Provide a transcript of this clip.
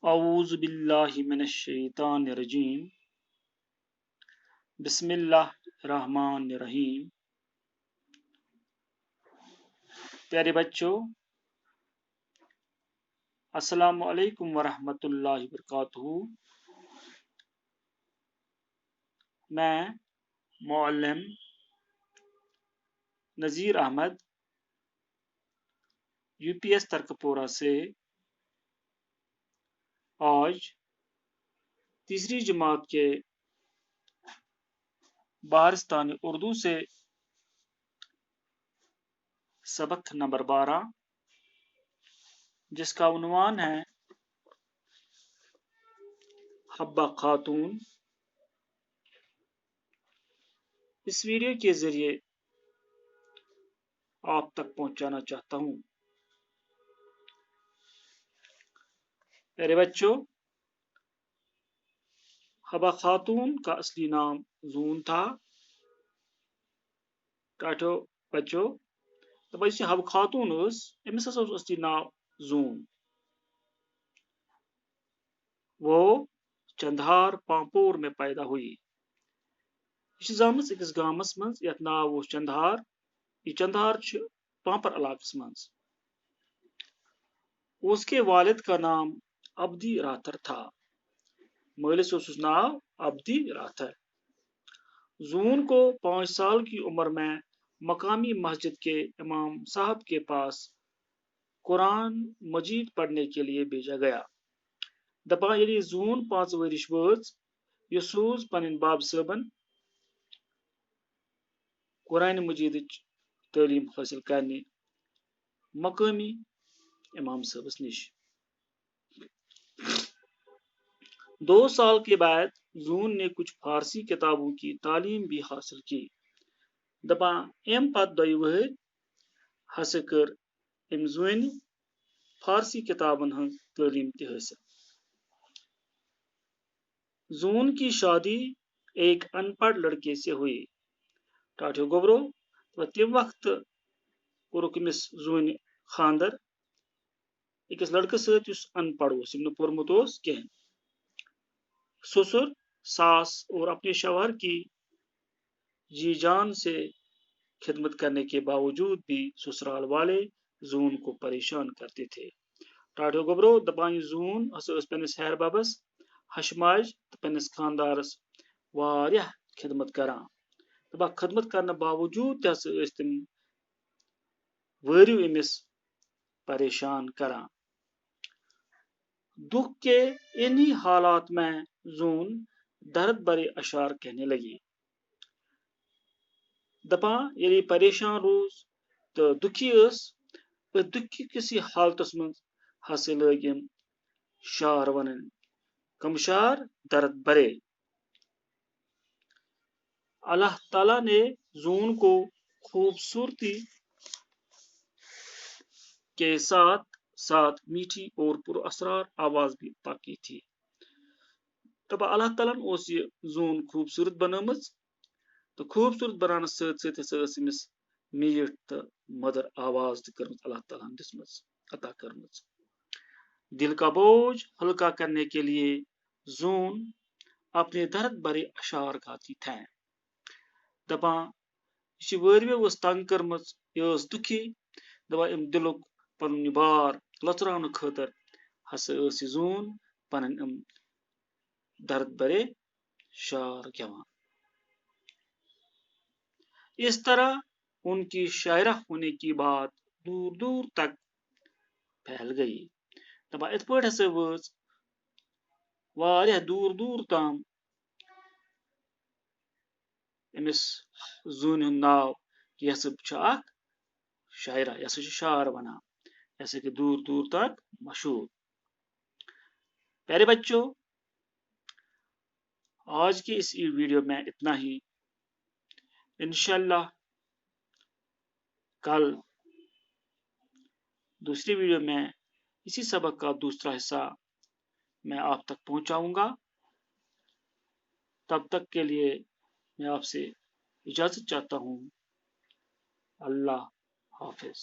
اعوذ باللہ من الشیطان الرجیم بسم اللہ الرحمن الرحیم۔ پیارے بچوں، السلام علیکم ورحمۃ اللہ وبرکاتہ۔ میں معلم Nazir Ahmed U P S Turkpora سے آج تیسری جماعت کے بہارستانی اردو سے سبق نمبر 12 جس کا عنوان ہے حبہ خاتون، اس ویڈیو کے ذریعے آپ تک پہنچانا چاہتا ہوں۔ میرے بچوں، حبہ خاتون کا اصلی نام زون تھا۔ ٹاٹو بچوں، دپان یس حبہ خاتون امس ہسا اوس اصلی ناو زون۔ وہ چندہار پامپور میں پیدا ہوئی۔ یہ زامژ أکس گامس مز یتھ ناو اوس چندہار۔ یہ چندہار چھ پامپر علاقس مز۔ اس کے والد کا نام عبدی راتھر تھا۔ مالس اوسس ناو عبدی راتھر۔ زون کو 5 سال کی عمر میں مقامی مسجد کے امام صاحب کے پاس قرآن مجید پڑھنے کے لیے بھیجا گیا۔ دپان ییٚلہِ زون 5 ؤرِش وٲژ، یہِ سوٗز پنٕنۍ باب صٲبن قرآن مجیدٕچ تعلیٖم حٲصِل کرنہِ مقٲمی امام صٲبس نِش۔ 2 سال کے بعد زون نے کچھ فارسی کتابوں کی تعلیم بھی حاصل کی۔ دپان ام پتہٕ 2 ؤہرۍ ہسا کٔر أمۍ زونہِ فارسی کتابن ہٕنٛز تعلیٖم تہِ حٲصِل۔ زون کی شادی ایک ان پڑھ لڑکے سے ہوئی۔ ٹاٹھیو گوبرو، تم وقت کوٚرُکھ أمِس زونہِ خاندر أکِس لڑکہٕ سۭتۍ یُس ان پڑھ اوس، ییٚمۍ نہٕ پوٚرمُت اوس کینٛہہ۔ سسر ساس اور اپنے شوہر کی جی جان سے خدمت کرنے کے باوجود بھی سسرال والے زون کو پریشان کرتے تھے۔ ٹاٹھیو گوبرو، دپان یہِ زون ہسا ٲس پننس ہیہر ببس، ہش ماج تہٕ پننس خاندارس واریاہ خدمت کران۔ دپان خدمت کرنہٕ باوجود تہِ ہسا ٲسۍ تِم وٲرِو أمِس پریشان کران۔ دکھ کے انہی حالات میں زون درد بھرے اشعار کہنے لگی۔ دپان ییٚلہِ یہِ پریشان روز تہٕ دُکھی ٲس، أتھۍ دُکھی کِسٕے حالتس منٛز ہسا لٲگۍ أمۍ شعر ونٕنۍ۔ کم شعر؟ درد بھرے۔ اللہ تعالیٰ نے زون کو خوبصورتی کے ساتھ ساتھ میٹھی اور پر اسرار آواز بھی عطا کی تھی۔ دپان اللہ تعالیٰ اوس یہِ زون خوبصورت بنٲمٕژ، تہٕ خوبصورت بناونس سۭتۍ سۭتۍ ہسا ٲس أمِس میٖٹھ تہٕ مٔدٕر آواز تہِ کٔرمٕژ اللہ تعالیٰ ہن دِژمٕژ عطا کٔرمٕژ۔ دل کا بوجھ ہلکا کرنے کے لیے زون اپنے درد بھرے اشعار گاتی تھیں۔ دپان یہِ چھِ وٲروِو ٲس تنگ کٔرمٕژ، یہِ ٲس دُکھی، دپان أمۍ دلُک پنُن یہِ بار لۄژراونہٕ خٲطر ہسا ٲس یہِ زون پنٕنۍ أمۍ درد بھرے شعر گیوان۔ اس طرح ان کی شاعرہ ہونے کی بات دور دور تک پھیل گئی۔ دپان اتھ پٲٹھۍ ہسا وٲژ واریاہ دوٗر دوٗر تام أمِس زوٗنہِ ہُنٛد ناو کہِ یہِ ہسا چھِ اکھ شاعرہ، یہِ ہسا چھِ شعر ونان، یہِ ہسا گٔے دور دور تک مشہور۔ پیارے بچوں، آج کے اس ویڈیو میں اتنا ہی۔ انشاءاللہ کل دوسری ویڈیو میں اسی سبق کا دوسرا حصہ میں آپ تک پہنچاؤں گا۔ تب تک کے لیے میں آپ سے اجازت چاہتا ہوں۔ اللہ حافظ۔